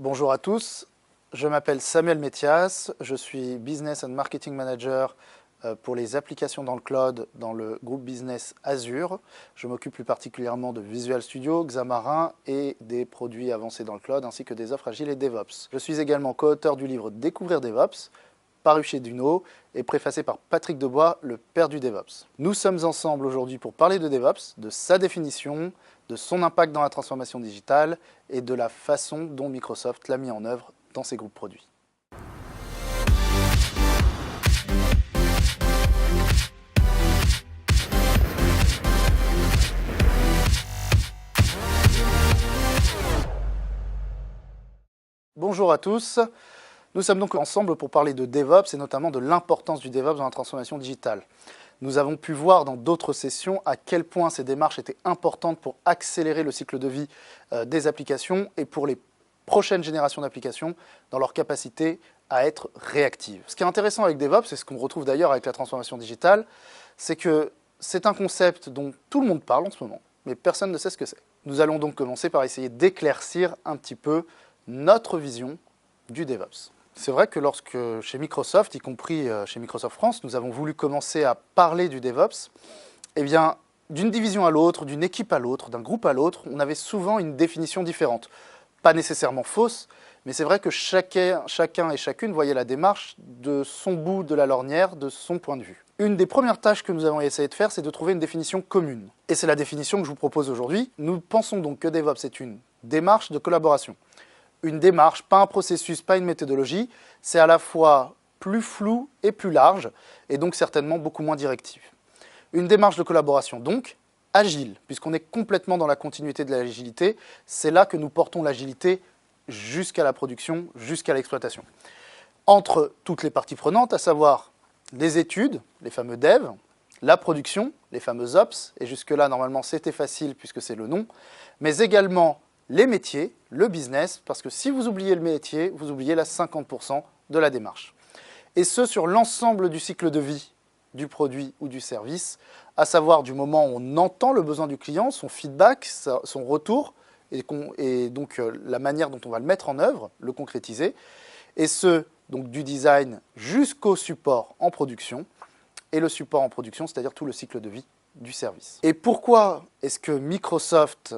Bonjour à tous, je m'appelle Samuel Métias, je suis Business and Marketing Manager pour les applications dans le cloud dans le groupe Business Azure. Je m'occupe plus particulièrement de Visual Studio, Xamarin et des produits avancés dans le cloud ainsi que des offres agiles et DevOps. Je suis également co-auteur du livre Découvrir DevOps, paru chez Duno et préfacé par Patrick Debois, le père du DevOps. Nous sommes ensemble aujourd'hui pour parler de DevOps, de sa définition, de son impact dans la transformation digitale et de la façon dont Microsoft l'a mis en œuvre dans ses groupes produits. Bonjour à tous, nous sommes donc ensemble pour parler de DevOps et notamment de l'importance du DevOps dans la transformation digitale. Nous avons pu voir dans d'autres sessions à quel point ces démarches étaient importantes pour accélérer le cycle de vie des applications et pour les prochaines générations d'applications dans leur capacité à être réactives. Ce qui est intéressant avec DevOps, et ce qu'on retrouve d'ailleurs avec la transformation digitale, c'est que c'est un concept dont tout le monde parle en ce moment, mais personne ne sait ce que c'est. Nous allons donc commencer par essayer d'éclaircir un petit peu notre vision du DevOps. C'est vrai que lorsque, chez Microsoft, y compris chez Microsoft France, nous avons voulu commencer à parler du DevOps, eh bien, d'une division à l'autre, d'une équipe à l'autre, d'un groupe à l'autre, on avait souvent une définition différente. Pas nécessairement fausse, mais c'est vrai que chacun et chacune voyait la démarche de son bout de la lorgnière, de son point de vue. Une des premières tâches que nous avons essayé de faire, c'est de trouver une définition commune. Et c'est la définition que je vous propose aujourd'hui. Nous pensons donc que DevOps est une démarche de collaboration. Une démarche, pas un processus, pas une méthodologie, c'est à la fois plus flou et plus large, et donc certainement beaucoup moins directive. Une démarche de collaboration donc, agile, puisqu'on est complètement dans la continuité de l'agilité, c'est là que nous portons l'agilité jusqu'à la production, jusqu'à l'exploitation. Entre toutes les parties prenantes, à savoir les études, les fameux devs, la production, les fameux ops, et jusque-là normalement c'était facile puisque c'est le nom, mais également les métiers, le business, parce que si vous oubliez le métier, vous oubliez la 50% de la démarche. Et ce, sur l'ensemble du cycle de vie du produit ou du service, à savoir du moment où on entend le besoin du client, son feedback, son retour, et donc la manière dont on va le mettre en œuvre, le concrétiser, et ce, donc du design jusqu'au support en production, et le support en production, c'est-à-dire tout le cycle de vie du service. Et pourquoi est-ce que Microsoft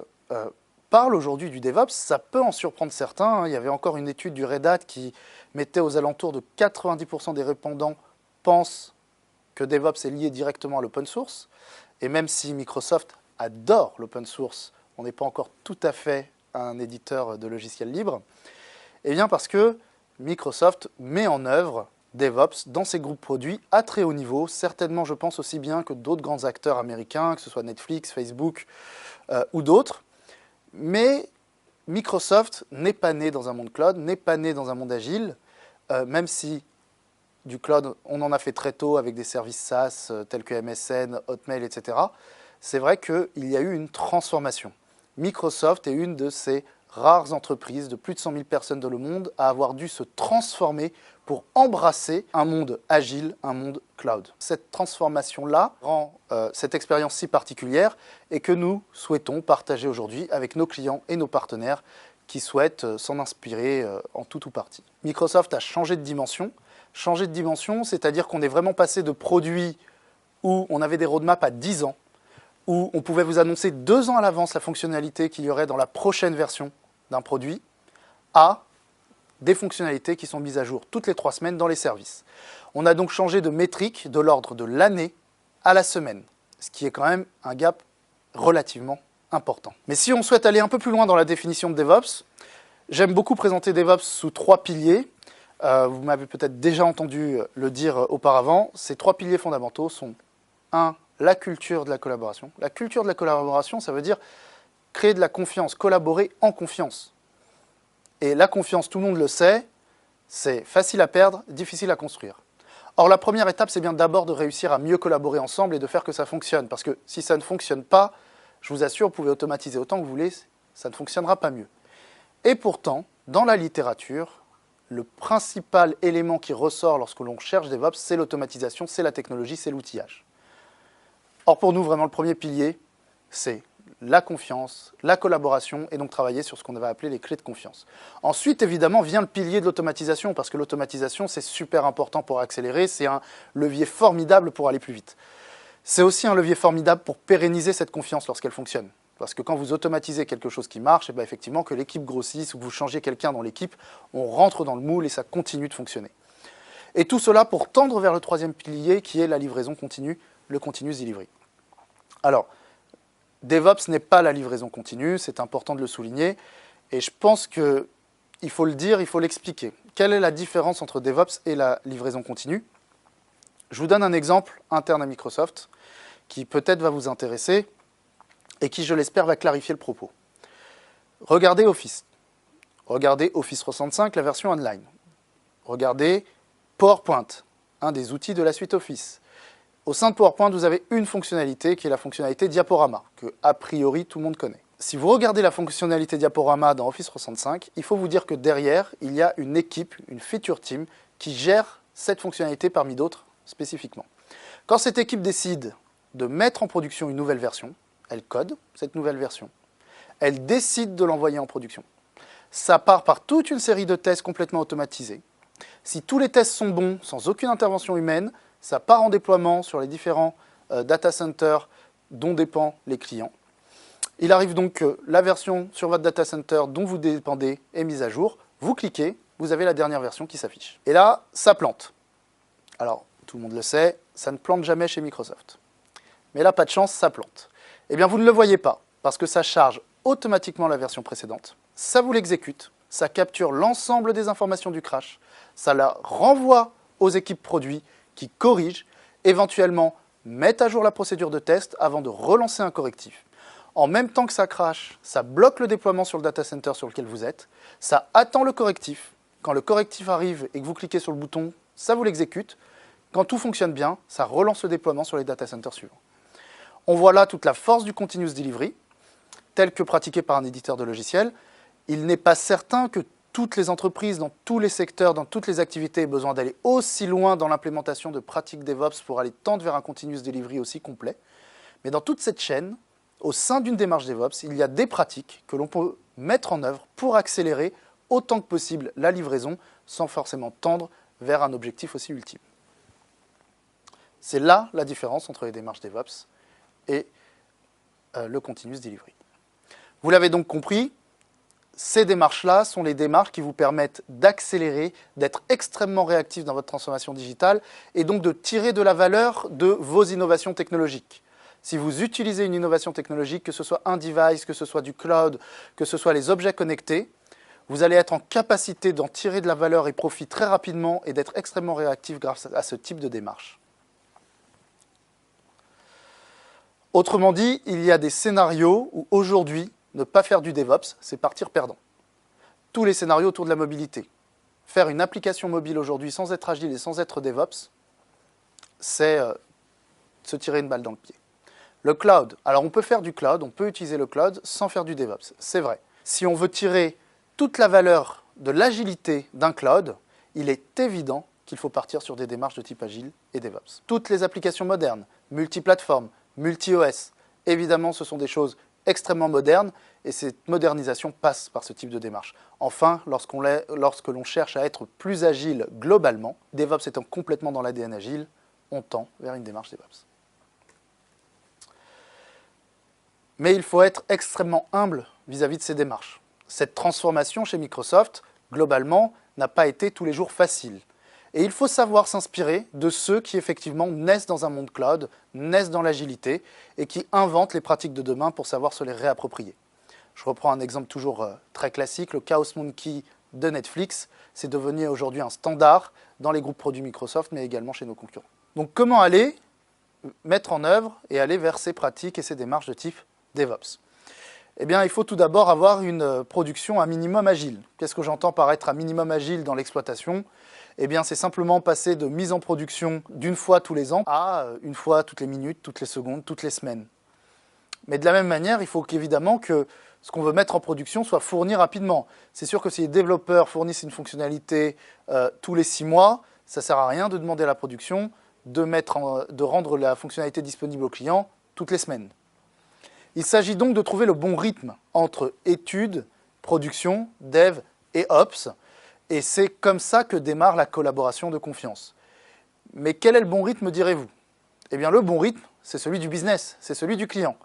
parle aujourd'hui du DevOps? Ça peut en surprendre certains. Il y avait encore une étude du Red Hat qui mettait aux alentours de 90% des répondants pensent que DevOps est lié directement à l'open source. Et même si Microsoft adore l'open source, on n'est pas encore tout à fait un éditeur de logiciels libres, eh bien parce que Microsoft met en œuvre DevOps dans ses groupes produits à très haut niveau, certainement je pense aussi bien que d'autres grands acteurs américains, que ce soit Netflix, Facebook ou d'autres. Mais Microsoft n'est pas né dans un monde cloud, n'est pas né dans un monde agile, même si du cloud, on en a fait très tôt avec des services SaaS tels que MSN, Hotmail, etc. C'est vrai qu'il y a eu une transformation. Microsoft est une de ces rares entreprises de plus de 100 000 personnes dans le monde à avoir dû se transformer pour embrasser un monde agile, un monde cloud. Cette transformation-là rend cette expérience si particulière et que nous souhaitons partager aujourd'hui avec nos clients et nos partenaires qui souhaitent s'en inspirer en tout ou partie. Microsoft a changé de dimension. Changer de dimension, c'est-à-dire qu'on est vraiment passé de produits où on avait des roadmaps à 10 ans, où on pouvait vous annoncer 2 ans à l'avance la fonctionnalité qu'il y aurait dans la prochaine version d'un produit, à des fonctionnalités qui sont mises à jour toutes les 3 semaines dans les services. On a donc changé de métrique de l'ordre de l'année à la semaine, ce qui est quand même un gap relativement important. Mais si on souhaite aller un peu plus loin dans la définition de DevOps, j'aime beaucoup présenter DevOps sous 3 piliers. Vous m'avez peut-être déjà entendu le dire auparavant. Ces 3 piliers fondamentaux sont 1. La culture de la collaboration. La culture de la collaboration, ça veut dire créer de la confiance, collaborer en confiance. Et la confiance, tout le monde le sait, c'est facile à perdre, difficile à construire. Or, la première étape, c'est bien d'abord de réussir à mieux collaborer ensemble et de faire que ça fonctionne. Parce que si ça ne fonctionne pas, je vous assure, vous pouvez automatiser autant que vous voulez, ça ne fonctionnera pas mieux. Et pourtant, dans la littérature, le principal élément qui ressort lorsque l'on cherche DevOps, c'est l'automatisation, c'est la technologie, c'est l'outillage. Or, pour nous, vraiment, le premier pilier, c'est la confiance, la collaboration, et donc travailler sur ce qu'on va appeler les clés de confiance. Ensuite, évidemment, vient le pilier de l'automatisation, parce que l'automatisation, c'est super important pour accélérer, c'est un levier formidable pour aller plus vite. C'est aussi un levier formidable pour pérenniser cette confiance lorsqu'elle fonctionne. Parce que quand vous automatisez quelque chose qui marche, et bien effectivement, que l'équipe grossisse ou que vous changez quelqu'un dans l'équipe, on rentre dans le moule et ça continue de fonctionner. Et tout cela pour tendre vers le troisième pilier qui est la livraison continue, le continuous delivery. Alors, DevOps n'est pas la livraison continue, c'est important de le souligner. Et je pense qu'il faut le dire, il faut l'expliquer. Quelle est la différence entre DevOps et la livraison continue? Je vous donne un exemple interne à Microsoft qui peut-être va vous intéresser et qui, je l'espère, va clarifier le propos. Regardez Office. Regardez Office 365, la version online. Regardez PowerPoint, un des outils de la suite Office. Au sein de PowerPoint, vous avez une fonctionnalité qui est la fonctionnalité diaporama, que a priori tout le monde connaît. Si vous regardez la fonctionnalité diaporama dans Office 365, il faut vous dire que derrière, il y a une équipe, une feature team, qui gère cette fonctionnalité parmi d'autres spécifiquement. Quand cette équipe décide de mettre en production une nouvelle version, elle code cette nouvelle version. Elle décide de l'envoyer en production. Ça part par toute une série de tests complètement automatisés. Si tous les tests sont bons, sans aucune intervention humaine, ça part en déploiement sur les différents data centers dont dépendent les clients. Il arrive donc que la version sur votre data center dont vous dépendez est mise à jour. Vous cliquez, vous avez la dernière version qui s'affiche. Et là, ça plante. Alors, tout le monde le sait, ça ne plante jamais chez Microsoft. Mais là, pas de chance, ça plante. Eh bien, vous ne le voyez pas, parce que ça charge automatiquement la version précédente. Ça vous l'exécute, ça capture l'ensemble des informations du crash, ça la renvoie aux équipes produits qui corrigent, éventuellement mettent à jour la procédure de test avant de relancer un correctif. En même temps que ça crash, ça bloque le déploiement sur le data center sur lequel vous êtes, ça attend le correctif. Quand le correctif arrive et que vous cliquez sur le bouton, ça vous l'exécute. Quand tout fonctionne bien, ça relance le déploiement sur les data centers suivants. On voit là toute la force du continuous delivery, tel que pratiqué par un éditeur de logiciels. Il n'est pas certain que toutes les entreprises, dans tous les secteurs, dans toutes les activités, aient besoin d'aller aussi loin dans l'implémentation de pratiques DevOps pour aller tendre vers un continuous delivery aussi complet. Mais dans toute cette chaîne, au sein d'une démarche DevOps, il y a des pratiques que l'on peut mettre en œuvre pour accélérer autant que possible la livraison sans forcément tendre vers un objectif aussi ultime. C'est là la différence entre les démarches DevOps et le continuous delivery. Vous l'avez donc compris, ces démarches-là sont les démarches qui vous permettent d'accélérer, d'être extrêmement réactif dans votre transformation digitale et donc de tirer de la valeur de vos innovations technologiques. Si vous utilisez une innovation technologique, que ce soit un device, que ce soit du cloud, que ce soit les objets connectés, vous allez être en capacité d'en tirer de la valeur et profit très rapidement et d'être extrêmement réactif grâce à ce type de démarche. Autrement dit, il y a des scénarios où aujourd'hui, ne pas faire du DevOps, c'est partir perdant. Tous les scénarios autour de la mobilité. Faire une application mobile aujourd'hui sans être agile et sans être DevOps, c'est se tirer une balle dans le pied. Le cloud. Alors on peut faire du cloud, on peut utiliser le cloud sans faire du DevOps, c'est vrai. Si on veut tirer toute la valeur de l'agilité d'un cloud, il est évident qu'il faut partir sur des démarches de type agile et DevOps. Toutes les applications modernes, multiplateformes, multi-OS, évidemment ce sont des choses extrêmement modernes et cette modernisation passe par ce type de démarche. Enfin, lorsque l'on cherche à être plus agile globalement, DevOps étant complètement dans l'ADN agile, on tend vers une démarche DevOps. Mais il faut être extrêmement humble vis-à-vis de ces démarches. Cette transformation chez Microsoft, globalement, n'a pas été tous les jours facile. Et il faut savoir s'inspirer de ceux qui effectivement naissent dans un monde cloud, naissent dans l'agilité et qui inventent les pratiques de demain pour savoir se les réapproprier. Je reprends un exemple toujours très classique, le Chaos Monkey de Netflix. C'est devenu aujourd'hui un standard dans les groupes produits Microsoft, mais également chez nos concurrents. Donc comment aller mettre en œuvre et aller vers ces pratiques et ces démarches de type DevOps? Eh bien, il faut tout d'abord avoir une production à minimum agile. Qu'est-ce que j'entends par être à minimum agile dans l'exploitation? Eh bien, c'est simplement passer de mise en production d'une fois tous les ans à une fois toutes les minutes, toutes les secondes, toutes les semaines. Mais de la même manière, il faut qu'évidemment que ce qu'on veut mettre en production soit fourni rapidement. C'est sûr que si les développeurs fournissent une fonctionnalité tous les 6 mois, ça ne sert à rien de demander à la production de rendre la fonctionnalité disponible au client toutes les semaines. Il s'agit donc de trouver le bon rythme entre études, production, dev et ops. Et c'est comme ça que démarre la collaboration de confiance. Mais quel est le bon rythme, direz-vous? Eh bien, le bon rythme, c'est celui du business, c'est celui du client.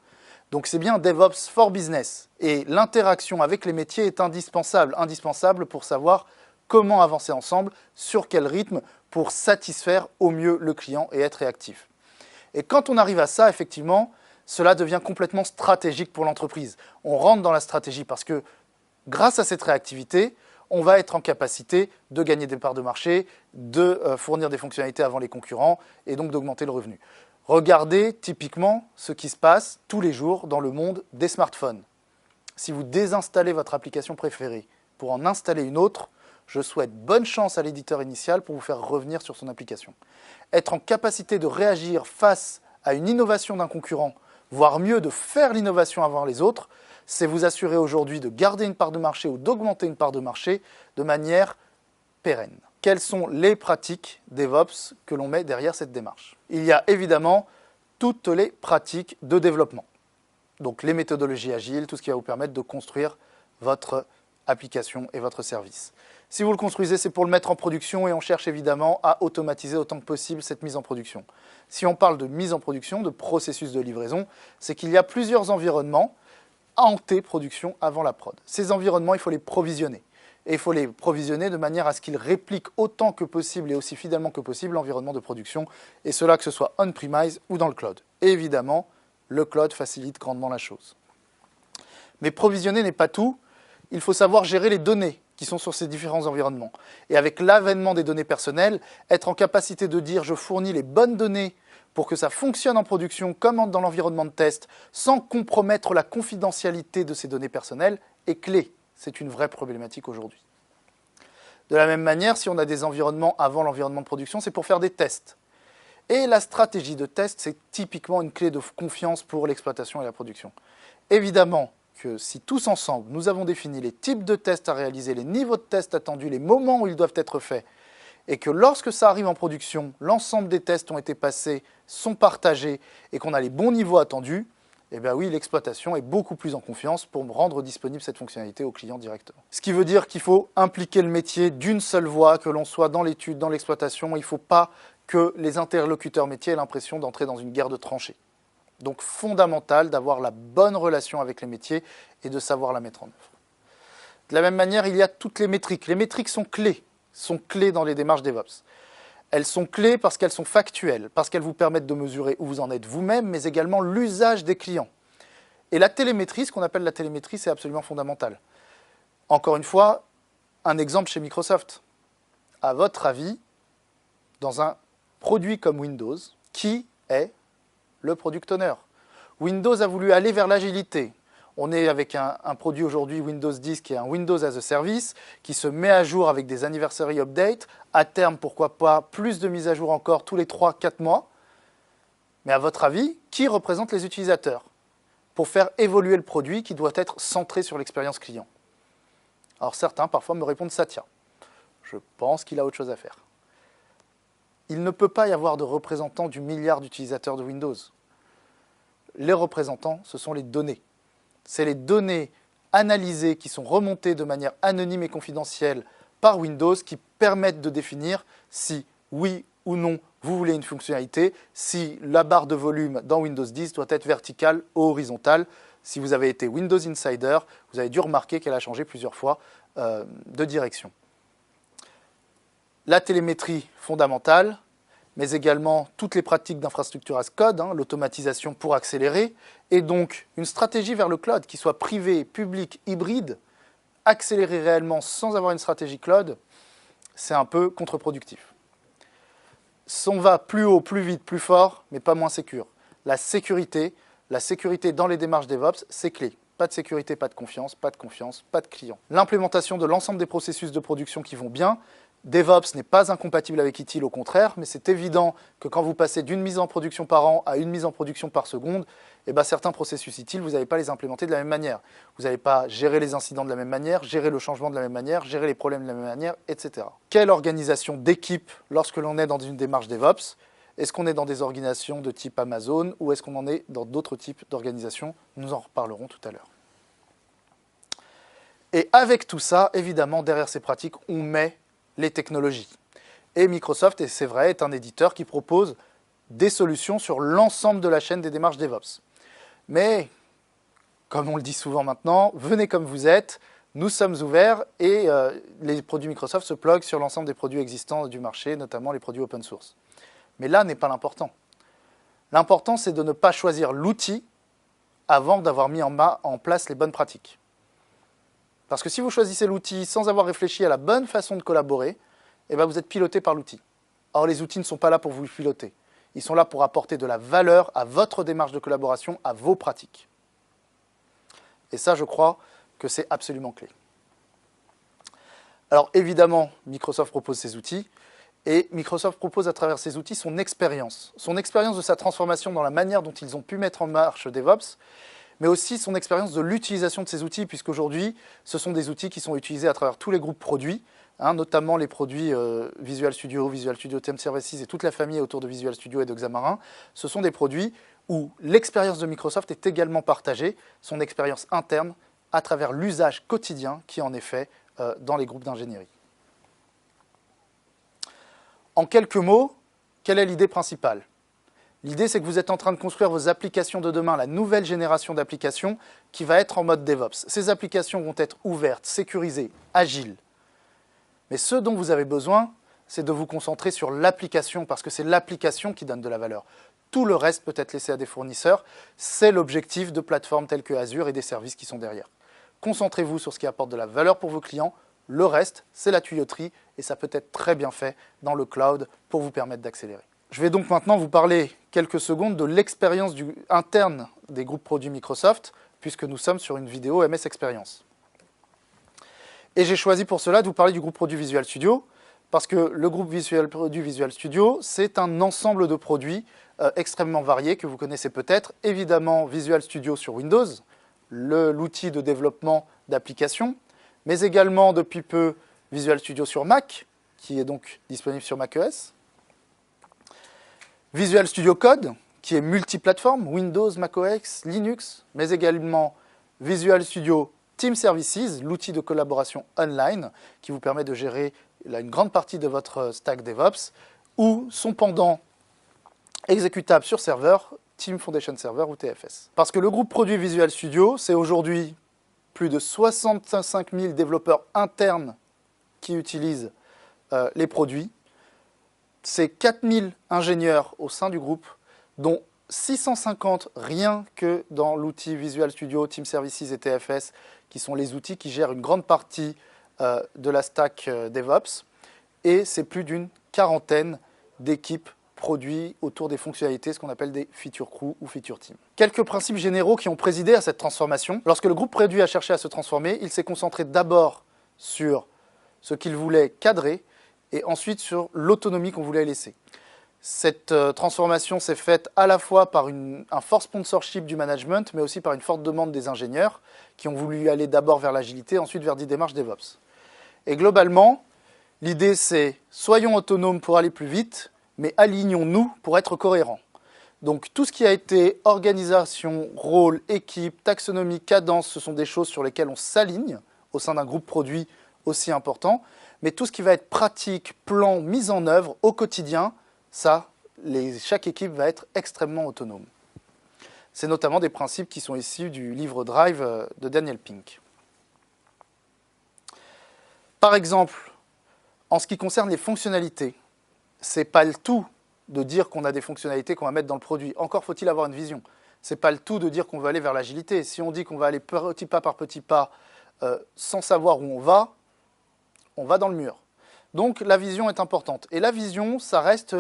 Donc c'est bien DevOps for Business. Et l'interaction avec les métiers est indispensable pour savoir comment avancer ensemble, sur quel rythme, pour satisfaire au mieux le client et être réactif. Et quand on arrive à ça, effectivement, cela devient complètement stratégique pour l'entreprise. On rentre dans la stratégie parce que grâce à cette réactivité, on va être en capacité de gagner des parts de marché, de fournir des fonctionnalités avant les concurrents et donc d'augmenter le revenu. Regardez typiquement ce qui se passe tous les jours dans le monde des smartphones. Si vous désinstallez votre application préférée pour en installer une autre, je souhaite bonne chance à l'éditeur initial pour vous faire revenir sur son application. Être en capacité de réagir face à une innovation d'un concurrent, voire mieux de faire l'innovation avant les autres, c'est vous assurer aujourd'hui de garder une part de marché ou d'augmenter une part de marché de manière pérenne. Quelles sont les pratiques DevOps que l'on met derrière cette démarche? Il y a évidemment toutes les pratiques de développement. Donc les méthodologies agiles, tout ce qui va vous permettre de construire votre application et votre service. Si vous le construisez, c'est pour le mettre en production et on cherche évidemment à automatiser autant que possible cette mise en production. Si on parle de mise en production, de processus de livraison, c'est qu'il y a plusieurs environnements en production avant la prod. Ces environnements, il faut les provisionner. Et il faut les provisionner de manière à ce qu'ils répliquent autant que possible et aussi fidèlement que possible l'environnement de production, et cela que ce soit on-premise ou dans le cloud. Et évidemment, le cloud facilite grandement la chose. Mais provisionner n'est pas tout, il faut savoir gérer les données qui sont sur ces différents environnements. Et avec l'avènement des données personnelles, être en capacité de dire « je fournis les bonnes données » pour que ça fonctionne en production comme dans l'environnement de test, sans compromettre la confidentialité de ces données personnelles, est clé. C'est une vraie problématique aujourd'hui. De la même manière, si on a des environnements avant l'environnement de production, c'est pour faire des tests. Et la stratégie de test, c'est typiquement une clé de confiance pour l'exploitation et la production. Évidemment que si tous ensemble, nous avons défini les types de tests à réaliser, les niveaux de tests attendus, les moments où ils doivent être faits, et que lorsque ça arrive en production, l'ensemble des tests ont été passés, sont partagés, et qu'on a les bons niveaux attendus, eh bien oui, l'exploitation est beaucoup plus en confiance pour rendre disponible cette fonctionnalité au client directement. Ce qui veut dire qu'il faut impliquer le métier d'une seule voix, que l'on soit dans l'étude, dans l'exploitation. Il ne faut pas que les interlocuteurs métiers aient l'impression d'entrer dans une guerre de tranchées. Donc fondamental d'avoir la bonne relation avec les métiers et de savoir la mettre en œuvre. De la même manière, il y a toutes les métriques. Les métriques sont clés dans les démarches DevOps. Elles sont clés parce qu'elles sont factuelles, parce qu'elles vous permettent de mesurer où vous en êtes vous-même, mais également l'usage des clients. Et la télémétrie, ce qu'on appelle la télémétrie, c'est absolument fondamental. Encore une fois, un exemple chez Microsoft. À votre avis, dans un produit comme Windows, qui est le product owner? Windows a voulu aller vers l'agilité. On est avec un produit aujourd'hui, Windows 10, qui est un Windows as a Service, qui se met à jour avec des anniversary updates. À terme, pourquoi pas, plus de mises à jour encore tous les 3-4 mois. Mais à votre avis, qui représente les utilisateurs pour faire évoluer le produit qui doit être centré sur l'expérience client? Alors certains, parfois, me répondent Satya. Je pense qu'il a autre chose à faire. Il ne peut pas y avoir de représentants du milliard d'utilisateurs de Windows. Les représentants, ce sont les données. C'est les données analysées qui sont remontées de manière anonyme et confidentielle par Windows qui permettent de définir si, oui ou non, vous voulez une fonctionnalité, si la barre de volume dans Windows 10 doit être verticale ou horizontale. Si vous avez été Windows Insider, vous avez dû remarquer qu'elle a changé plusieurs fois de direction. La télémétrie fondamentale, mais également toutes les pratiques d'infrastructure as code, l'automatisation pour accélérer, et donc une stratégie vers le cloud, qui soit privé, public, hybride, accélérer réellement sans avoir une stratégie cloud, c'est un peu contre-productif. On va plus haut, plus vite, plus fort, mais pas moins sécure. La sécurité dans les démarches DevOps, c'est clé. Pas de sécurité, pas de confiance, pas de client. L'implémentation de l'ensemble des processus de production qui vont bien. DevOps n'est pas incompatible avec ITIL, au contraire, mais c'est évident que quand vous passez d'une mise en production par an à une mise en production par seconde, certains processus ITIL, vous n'allez pas les implémenter de la même manière. Vous n'allez pas gérer les incidents de la même manière, gérer le changement de la même manière, gérer les problèmes de la même manière, etc. Quelle organisation d'équipe lorsque l'on est dans une démarche DevOps? Est-ce qu'on est dans des organisations de type Amazon ou est-ce qu'on en est dans d'autres types d'organisations? Nous en reparlerons tout à l'heure. Et avec tout ça, évidemment, derrière ces pratiques, on met les technologies. Et Microsoft, et c'est vrai, est un éditeur qui propose des solutions sur l'ensemble de la chaîne des démarches DevOps. Mais, comme on le dit souvent maintenant, venez comme vous êtes, nous sommes ouverts et les produits Microsoft se pluguent sur l'ensemble des produits existants du marché, notamment les produits open source. Mais là n'est pas l'important. L'important, c'est de ne pas choisir l'outil avant d'avoir mis en place les bonnes pratiques. Parce que si vous choisissez l'outil sans avoir réfléchi à la bonne façon de collaborer, eh bien vous êtes piloté par l'outil. Or, les outils ne sont pas là pour vous piloter. Ils sont là pour apporter de la valeur à votre démarche de collaboration, à vos pratiques. Et ça, je crois que c'est absolument clé. Alors évidemment, Microsoft propose ces outils, et Microsoft propose à travers ces outils son expérience de sa transformation dans la manière dont ils ont pu mettre en marche DevOps, mais aussi son expérience de l'utilisation de ces outils, puisqu'aujourd'hui, ce sont des outils qui sont utilisés à travers tous les groupes produits, notamment les produits Visual Studio Team Services et toute la famille autour de Visual Studio et de Xamarin. Ce sont des produits où l'expérience de Microsoft est également partagée, son expérience interne, à travers l'usage quotidien qui en est fait dans les groupes d'ingénierie. En quelques mots, quelle est l'idée principale? L'idée, c'est que vous êtes en train de construire vos applications de demain, la nouvelle génération d'applications qui va être en mode DevOps. Ces applications vont être ouvertes, sécurisées, agiles. Mais ce dont vous avez besoin, c'est de vous concentrer sur l'application, parce que c'est l'application qui donne de la valeur. Tout le reste peut être laissé à des fournisseurs. C'est l'objectif de plateformes telles que Azure et des services qui sont derrière. Concentrez-vous sur ce qui apporte de la valeur pour vos clients. Le reste, c'est la tuyauterie et ça peut être très bien fait dans le cloud pour vous permettre d'accélérer. Je vais donc maintenant vous parler quelques secondes de l'expérience interne des groupes produits Microsoft, puisque nous sommes sur une vidéo MS Experience. Et j'ai choisi pour cela de vous parler du groupe produit Visual Studio, parce que le groupe produit Visual Studio, c'est un ensemble de produits extrêmement variés que vous connaissez peut-être. Évidemment, Visual Studio sur Windows, l'outil de développement d'applications, mais également depuis peu Visual Studio sur Mac, qui est donc disponible sur macOS. Visual Studio Code, qui est multiplateforme, Windows, macOS, Linux, mais également Visual Studio Team Services, l'outil de collaboration online, qui vous permet de gérer une grande partie de votre stack DevOps, ou son pendant exécutable sur serveur, Team Foundation Server ou TFS. Parce que le groupe produit Visual Studio, c'est aujourd'hui plus de 65 000 développeurs internes qui utilisent les produits. C'est 4 000 ingénieurs au sein du groupe, dont 650 rien que dans l'outil Visual Studio, Team Services et TFS, qui sont les outils qui gèrent une grande partie de la stack DevOps. Et c'est plus d'une quarantaine d'équipes produits autour des fonctionnalités, ce qu'on appelle des feature crew ou feature team. Quelques principes généraux qui ont présidé à cette transformation. Lorsque le groupe produit a cherché à se transformer, il s'est concentré d'abord sur ce qu'il voulait cadrer et ensuite sur l'autonomie qu'on voulait laisser. Cette transformation s'est faite à la fois par un fort sponsorship du management, mais aussi par une forte demande des ingénieurs qui ont voulu aller d'abord vers l'agilité, ensuite vers des démarches DevOps. Et globalement, l'idée c'est soyons autonomes pour aller plus vite, mais alignons-nous pour être cohérents. Donc tout ce qui a été organisation, rôle, équipe, taxonomie, cadence, ce sont des choses sur lesquelles on s'aligne au sein d'un groupe produit aussi important. Mais tout ce qui va être pratique, plan, mise en œuvre au quotidien, ça, chaque équipe va être extrêmement autonome. C'est notamment des principes qui sont issus du livre Drive de Daniel Pink. Par exemple, en ce qui concerne les fonctionnalités, ce n'est pas le tout de dire qu'on a des fonctionnalités qu'on va mettre dans le produit. Encore faut-il avoir une vision. Ce n'est pas le tout de dire qu'on veut aller vers l'agilité. Si on dit qu'on va aller petit pas par petit pas sans savoir où on va dans le mur. Donc la vision est importante. Et la vision, ça reste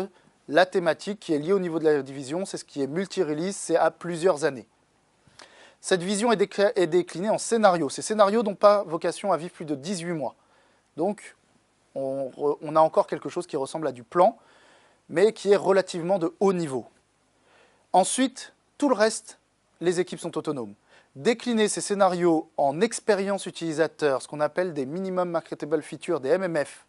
la thématique qui est liée au niveau de la division. C'est ce qui est multi-release, c'est à plusieurs années. Cette vision est déclinée en scénarios. Ces scénarios n'ont pas vocation à vivre plus de 18 mois. Donc on a encore quelque chose qui ressemble à du plan, mais qui est relativement de haut niveau. Ensuite, tout le reste, les équipes sont autonomes. Décliner ces scénarios en expérience utilisateur, ce qu'on appelle des Minimum Marketable Features, des MMF,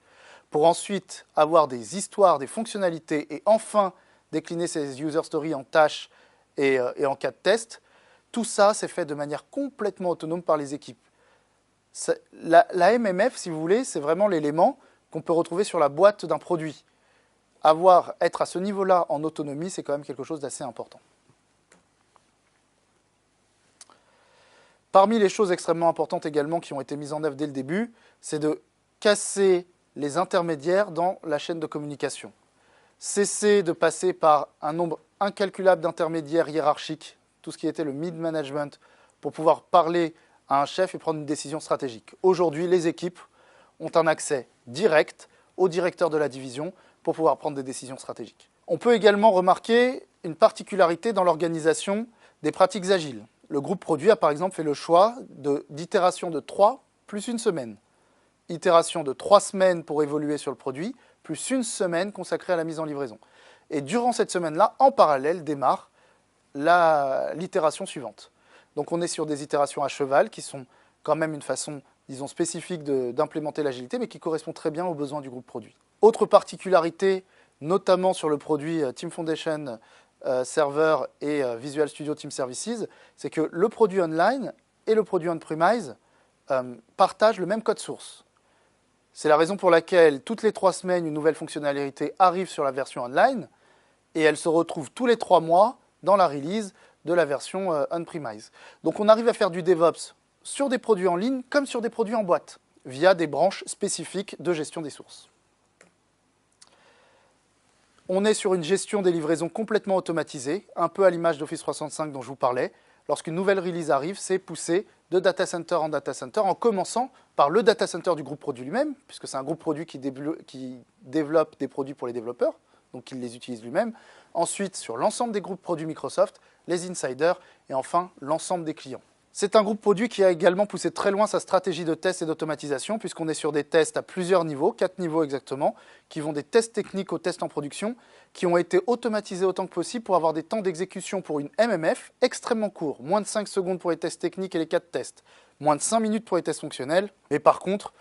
pour ensuite avoir des histoires, des fonctionnalités et enfin décliner ces user stories en tâches et en cas de test. Tout ça, c'est fait de manière complètement autonome par les équipes. La MMF, si vous voulez, c'est vraiment l'élément qu'on peut retrouver sur la boîte d'un produit. Être à ce niveau-là en autonomie, c'est quand même quelque chose d'assez important. Parmi les choses extrêmement importantes également qui ont été mises en œuvre dès le début, c'est de casser les intermédiaires dans la chaîne de communication. Cesser de passer par un nombre incalculable d'intermédiaires hiérarchiques, tout ce qui était le mid-management, pour pouvoir parler à un chef et prendre une décision stratégique. Aujourd'hui, les équipes ont un accès direct au directeur de la division pour pouvoir prendre des décisions stratégiques. On peut également remarquer une particularité dans l'organisation des pratiques agiles. Le groupe produit a par exemple fait le choix d'itération de 3 plus une semaine. Itération de 3 semaines pour évoluer sur le produit, plus une semaine consacrée à la mise en livraison. Et durant cette semaine-là, en parallèle, démarre l'itération suivante. Donc on est sur des itérations à cheval qui sont quand même une façon, disons, spécifique d'implémenter l'agilité, mais qui correspond très bien aux besoins du groupe produit. Autre particularité, notamment sur le produit Team Foundation Server et Visual Studio Team Services, c'est que le produit online et le produit on-premise partagent le même code source. C'est la raison pour laquelle toutes les 3 semaines, une nouvelle fonctionnalité arrive sur la version online et elle se retrouve tous les 3 mois dans la release de la version on-premise. Donc on arrive à faire du DevOps sur des produits en ligne comme sur des produits en boîte, via des branches spécifiques de gestion des sources. On est sur une gestion des livraisons complètement automatisée, un peu à l'image d'Office 365 dont je vous parlais. Lorsqu'une nouvelle release arrive, c'est poussé de data center en data center, en commençant par le data center du groupe produit lui-même, puisque c'est un groupe produit qui développe des produits pour les développeurs, donc il les utilise lui-même. Ensuite, sur l'ensemble des groupes produits Microsoft, les insiders, et enfin, l'ensemble des clients. C'est un groupe produit qui a également poussé très loin sa stratégie de test et d'automatisation, puisqu'on est sur des tests à plusieurs niveaux, 4 niveaux exactement, qui vont des tests techniques aux tests en production, qui ont été automatisés autant que possible pour avoir des temps d'exécution pour une MMF extrêmement courts, moins de 5 secondes pour les tests techniques et les 4 tests, moins de 5 minutes pour les tests fonctionnels, et par contre,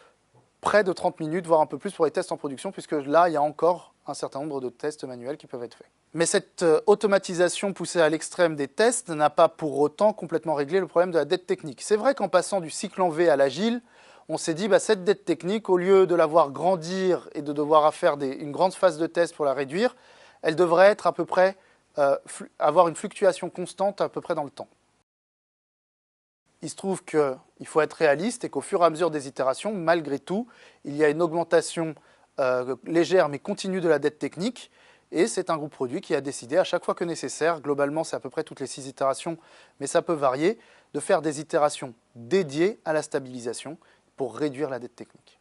près de 30 minutes, voire un peu plus pour les tests en production, puisque là, il y a encore un certain nombre de tests manuels qui peuvent être faits. Mais cette automatisation poussée à l'extrême des tests n'a pas pour autant complètement réglé le problème de la dette technique. C'est vrai qu'en passant du cycle en V à l'agile, on s'est dit cette dette technique, au lieu de la voir grandir et de devoir faire une grande phase de test pour la réduire, elle devrait être à peu près, avoir une fluctuation constante à peu près dans le temps. Il se trouve qu'il faut être réaliste et qu'au fur et à mesure des itérations, malgré tout, il y a une augmentation légère mais continue de la dette technique. Et c'est un groupe produit qui a décidé, à chaque fois que nécessaire, globalement c'est à peu près toutes les 6 itérations, mais ça peut varier, de faire des itérations dédiées à la stabilisation pour réduire la dette technique.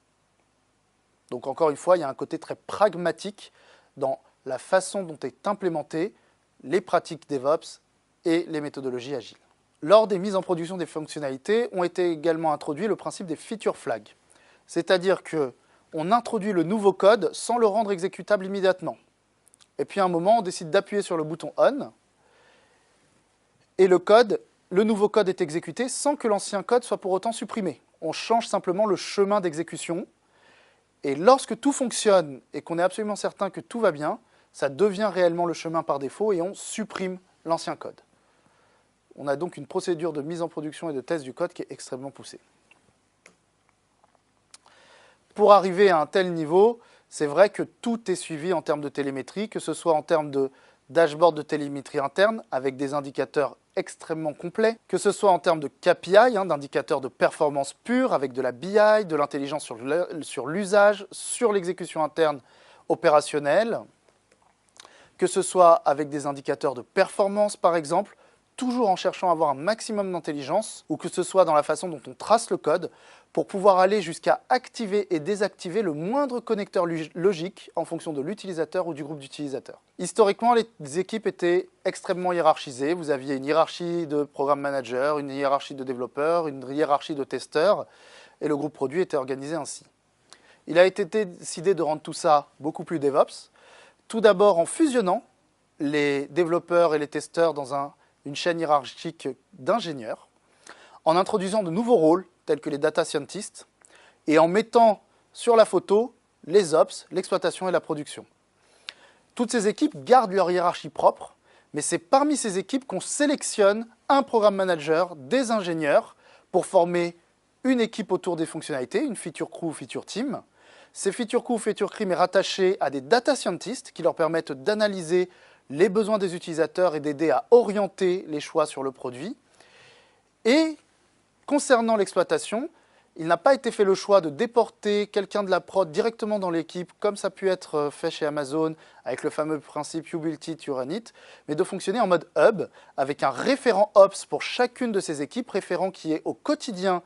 Donc encore une fois, il y a un côté très pragmatique dans la façon dont est implémentée les pratiques DevOps et les méthodologies agiles. Lors des mises en production des fonctionnalités, ont été également introduits le principe des feature flags. C'est-à-dire qu'on introduit le nouveau code sans le rendre exécutable immédiatement. Et puis à un moment, on décide d'appuyer sur le bouton On, et le nouveau code est exécuté sans que l'ancien code soit pour autant supprimé. On change simplement le chemin d'exécution, et lorsque tout fonctionne et qu'on est absolument certain que tout va bien, ça devient réellement le chemin par défaut et on supprime l'ancien code. On a donc une procédure de mise en production et de test du code qui est extrêmement poussée. Pour arriver à un tel niveau, c'est vrai que tout est suivi en termes de télémétrie, que ce soit en termes de dashboard de télémétrie interne avec des indicateurs extrêmement complets, que ce soit en termes de KPI, d'indicateurs de performance pure avec de la BI, de l'intelligence sur l'usage, sur l'exécution interne opérationnelle, que ce soit avec des indicateurs de performance par exemple, toujours en cherchant à avoir un maximum d'intelligence, ou que ce soit dans la façon dont on trace le code, pour pouvoir aller jusqu'à activer et désactiver le moindre connecteur logique en fonction de l'utilisateur ou du groupe d'utilisateurs. Historiquement, les équipes étaient extrêmement hiérarchisées. Vous aviez une hiérarchie de programme manager, une hiérarchie de développeurs, une hiérarchie de testeurs, et le groupe produit était organisé ainsi. Il a été décidé de rendre tout ça beaucoup plus DevOps, tout d'abord en fusionnant les développeurs et les testeurs dans une chaîne hiérarchique d'ingénieurs, en introduisant de nouveaux rôles, tels que les data scientists, et en mettant sur la photo les ops, l'exploitation et la production. Toutes ces équipes gardent leur hiérarchie propre, mais c'est parmi ces équipes qu'on sélectionne un programme manager, des ingénieurs, pour former une équipe autour des fonctionnalités, une feature crew ou feature team. Ces feature crew ou feature team est rattaché à des data scientists qui leur permettent d'analyser les besoins des utilisateurs et d'aider à orienter les choix sur le produit. Et concernant l'exploitation, il n'a pas été fait le choix de déporter quelqu'un de la prod directement dans l'équipe, comme ça a pu être fait chez Amazon, avec le fameux principe You built it, you run it, mais de fonctionner en mode hub, avec un référent Ops pour chacune de ces équipes, référent qui est au quotidien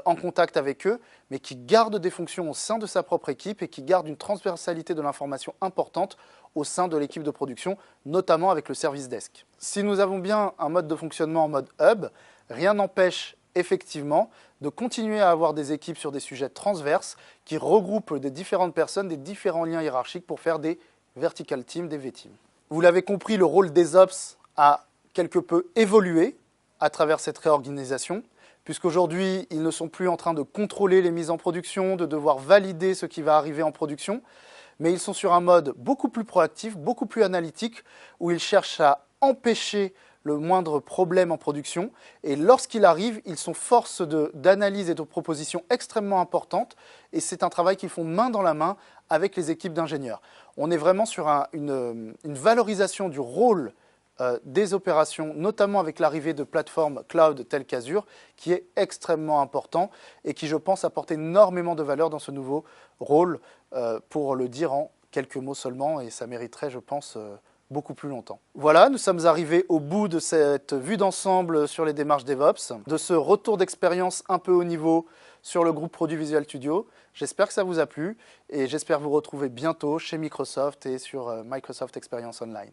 en contact avec eux, mais qui garde des fonctions au sein de sa propre équipe et qui garde une transversalité de l'information importante au sein de l'équipe de production, notamment avec le service desk. Si nous avons bien un mode de fonctionnement en mode hub, rien n'empêche effectivement de continuer à avoir des équipes sur des sujets transverses qui regroupent des différentes personnes, des différents liens hiérarchiques pour faire des vertical teams, des V-teams. Vous l'avez compris, le rôle des Ops a quelque peu évolué à travers cette réorganisation, puisqu'aujourd'hui, ils ne sont plus en train de contrôler les mises en production, de devoir valider ce qui va arriver en production, mais ils sont sur un mode beaucoup plus proactif, beaucoup plus analytique, où ils cherchent à empêcher le moindre problème en production. Et lorsqu'il arrive, ils sont force d'analyse et de propositions extrêmement importantes. Et c'est un travail qu'ils font main dans la main avec les équipes d'ingénieurs. On est vraiment sur une valorisation du rôle des opérations, notamment avec l'arrivée de plateformes cloud telles qu'Azure, qui est extrêmement important et qui, je pense, apporte énormément de valeur dans ce nouveau rôle, pour le dire en quelques mots seulement, et ça mériterait, je pense, beaucoup plus longtemps. Voilà, nous sommes arrivés au bout de cette vue d'ensemble sur les démarches DevOps, de ce retour d'expérience un peu haut niveau sur le groupe produit Visual Studio. J'espère que ça vous a plu et j'espère vous retrouver bientôt chez Microsoft et sur Microsoft Experience Online.